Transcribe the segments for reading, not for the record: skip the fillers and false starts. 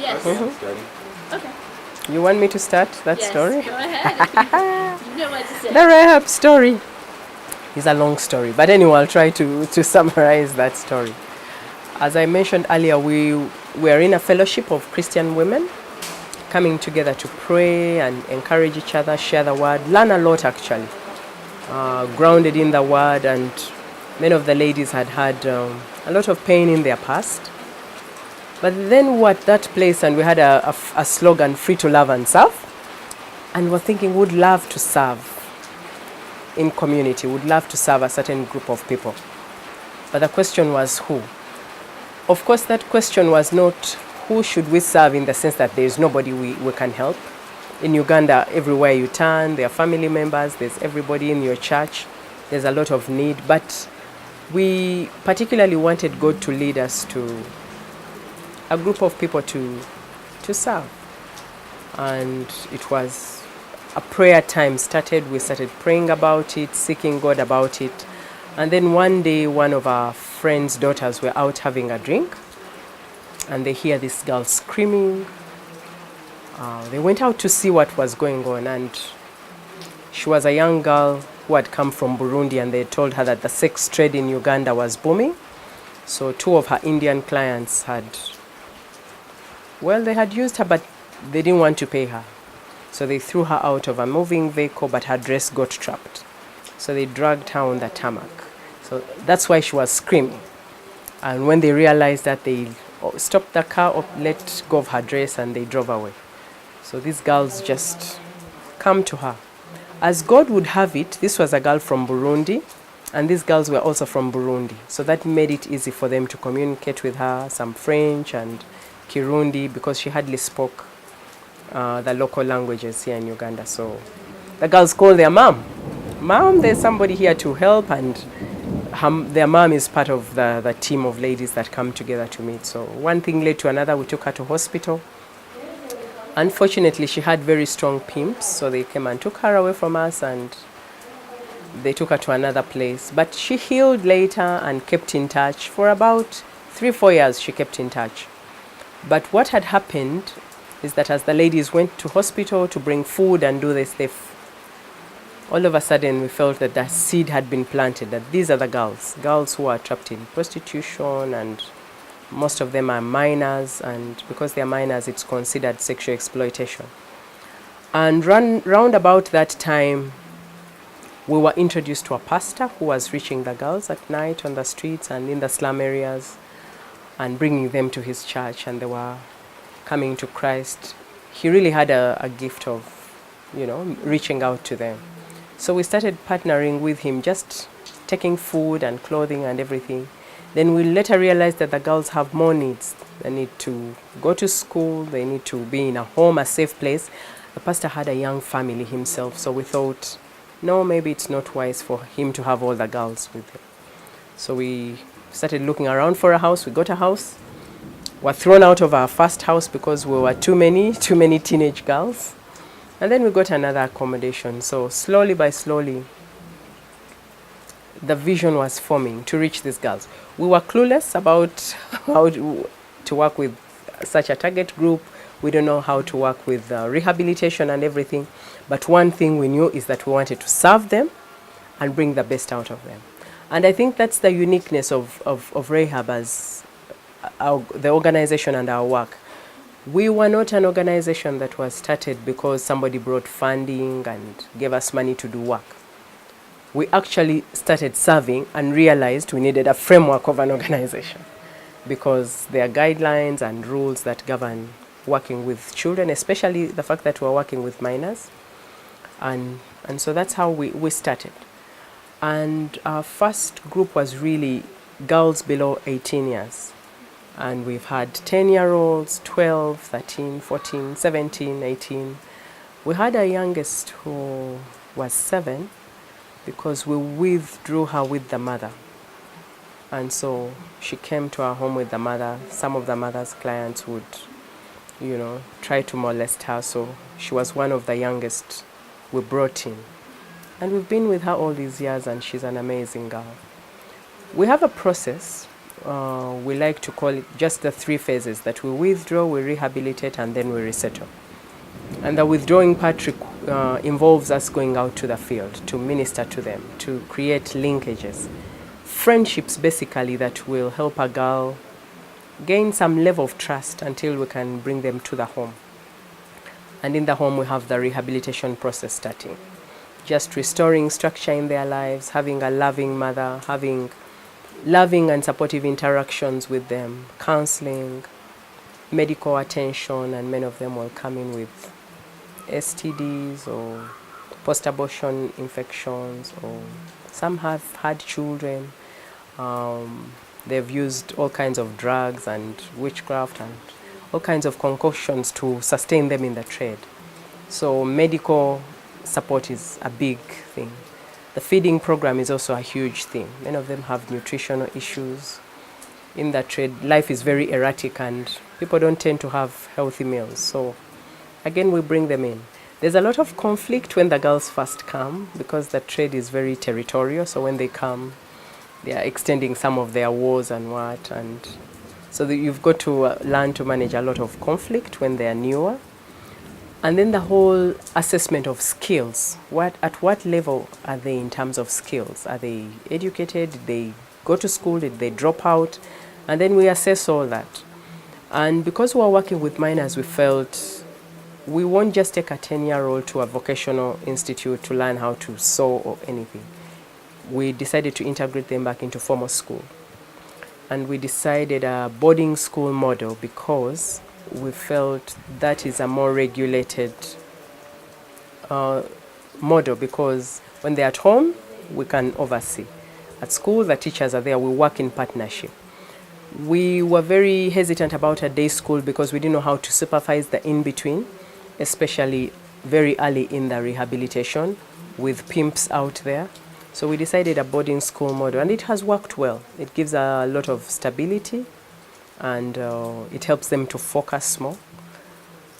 Yes. Okay. You want me to start that story? Yes, go ahead. You know what to say. The Rahab story is a long story, but anyway, I'll try to summarize that story. As I mentioned earlier, we are in a fellowship of Christian women coming together to pray and encourage each other, share the word, learn a lot actually, grounded in the word. And many of the ladies had a lot of pain in their past. But then we were at that place and we had a slogan, free to love and serve. And we're thinking, would love to serve in community, would love to serve a certain group of people. But the question was who? Of course, that question was not who should we serve in the sense that there is nobody we can help. In Uganda, everywhere you turn, there are family members, there's everybody in your church, there's a lot of need. But we particularly wanted God to lead us to a group of people to serve. And it was a prayer time started. We started praying about it, seeking God about it. And then one day, one of our friends' daughters were out having a drink, and they hear this girl screaming. They went out to see what was going on, and she was a young girl who had come from Burundi, and they told her that the sex trade in Uganda was booming. So two of her Indian clients they had used her, but they didn't want to pay her. So they threw her out of a moving vehicle, but her dress got trapped. So they dragged her on the tarmac. So that's why she was screaming. And when they realized that, they stopped the car, let go of her dress, and they drove away. So these girls just come to her. As God would have it, this was a girl from Burundi, and these girls were also from Burundi. So that made it easy for them to communicate with her, some French and Kirundi, because she hardly spoke the local languages here in Uganda. So the girls called their mom. Mom, there's somebody here to help, and their mom is part of the team of ladies that come together to meet. So one thing led to another. We took her to hospital. Unfortunately, she had very strong pimps, so they came and took her away from us, and they took her to another place. But she healed later and kept in touch. For about 3-4 years, she kept in touch. But what had happened is that as the ladies went to hospital to bring food and do this, all of a sudden we felt that the seed had been planted, that these are the girls who are trapped in prostitution, and most of them are minors, and because they are minors, it's considered sexual exploitation. And round about that time, we were introduced to a pastor who was reaching the girls at night on the streets and in the slum areas and bringing them to his church, and they were coming to Christ. He really had a gift of, reaching out to them. So we started partnering with him, just taking food and clothing and everything. Then we later realized that the girls have more needs. They need to go to school, they need to be in a home, a safe place. The pastor had a young family himself, so we thought, no, maybe it's not wise for him to have all the girls with him. So we started looking around for a house. We got a house. We were thrown out of our first house because we were too many teenage girls. And then we got another accommodation. So slowly by slowly, the vision was forming to reach these girls. We were clueless about how to work with such a target group. We don't know how to work with rehabilitation and everything. But one thing we knew is that we wanted to serve them and bring the best out of them. And I think that's the uniqueness of Rahab as the organization and our work. We were not an organization that was started because somebody brought funding and gave us money to do work. We actually started serving and realized we needed a framework of an organization because there are guidelines and rules that govern working with children, especially the fact that we're working with minors. And so that's how we started. And our first group was really girls below 18 years. And we've had 10-year-olds, 12, 13, 14, 17, 18. We had our youngest who was 7 because we withdrew her with the mother. And so she came to our home with the mother. Some of the mother's clients would, try to molest her. So she was one of the youngest we brought in. And we've been with her all these years, and she's an amazing girl. We have a process we like to call it just the 3 phases, that we withdraw, we rehabilitate, and then we resettle. And the withdrawing part involves us going out to the field to minister to them, to create linkages, friendships basically, that will help a girl gain some level of trust until we can bring them to the home. And in the home we have the rehabilitation process starting. Just restoring structure in their lives, having a loving mother, having loving and supportive interactions with them, counseling, medical attention, and many of them will come in with STDs or post-abortion infections, or some have had children. They've used all kinds of drugs and witchcraft and all kinds of concoctions to sustain them in the trade. So medical support is a big thing. The feeding program is also a huge thing. Many of them have nutritional issues. In that trade, life is very erratic and people don't tend to have healthy meals. So again, we bring them in. There's a lot of conflict when the girls first come because the trade is very territorial. So when they come, they are extending some of their wars and what. And so you've got to learn to manage a lot of conflict when they are newer. And then the whole assessment of skills. At what level are they in terms of skills? Are they educated? Did they go to school? Did they drop out? And then we assess all that. And because we are working with minors, we felt we won't just take a 10-year-old to a vocational institute to learn how to sew or anything. We decided to integrate them back into formal school. And we decided a boarding school model because we felt that is a more regulated model, because when they're at home, we can oversee. At school, the teachers are there, we work in partnership. We were very hesitant about a day school because we didn't know how to supervise the in-between, especially very early in the rehabilitation with pimps out there. So we decided a boarding school model, and it has worked well. It gives a lot of stability, and it helps them to focus more.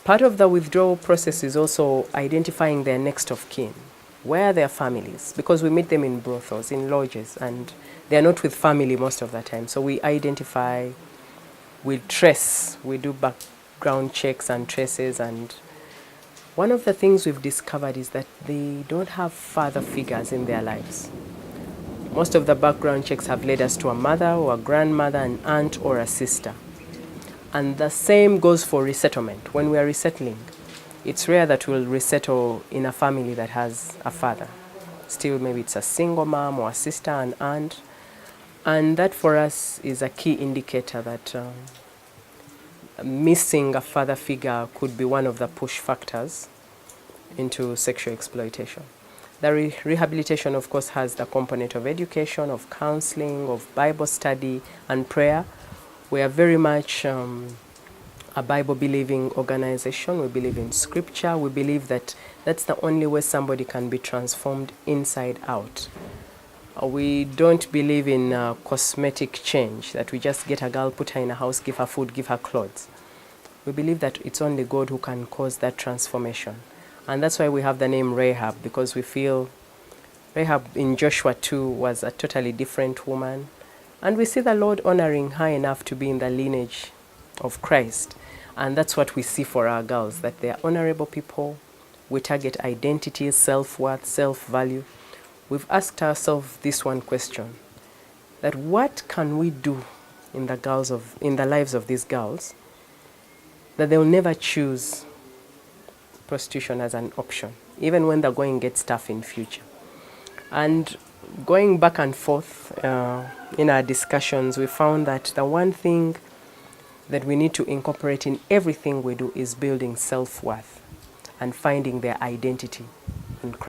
Part of the withdrawal process is also identifying their next of kin. Where are their families? Because we meet them in brothels, in lodges, and they are not with family most of the time. So we identify, we trace, we do background checks and traces. And one of the things we've discovered is that they don't have father figures in their lives. Most of the background checks have led us to a mother or a grandmother, an aunt or a sister. And the same goes for resettlement. When we are resettling, it's rare that we'll resettle in a family that has a father. Still, maybe it's a single mom or a sister, an aunt. And that for us is a key indicator that missing a father figure could be one of the push factors into sexual exploitation. The rehabilitation, of course, has the component of education, of counseling, of Bible study, and prayer. We are very much a Bible-believing organization. We believe in scripture. We believe that that's the only way somebody can be transformed inside out. We don't believe in cosmetic change, that we just get a girl, put her in a house, give her food, give her clothes. We believe that it's only God who can cause that transformation. And that's why we have the name Rahab, because we feel Rahab in Joshua 2 was a totally different woman. And we see the Lord honoring her enough to be in the lineage of Christ. And that's what we see for our girls, that they are honorable people. We target identity, self-worth, self-value. We've asked ourselves this one question, that what can we do in the lives of these girls that they'll never choose prostitution as an option, even when the going gets tough in future. And going back and forth in our discussions, we found that the one thing that we need to incorporate in everything we do is building self-worth and finding their identity in Christ.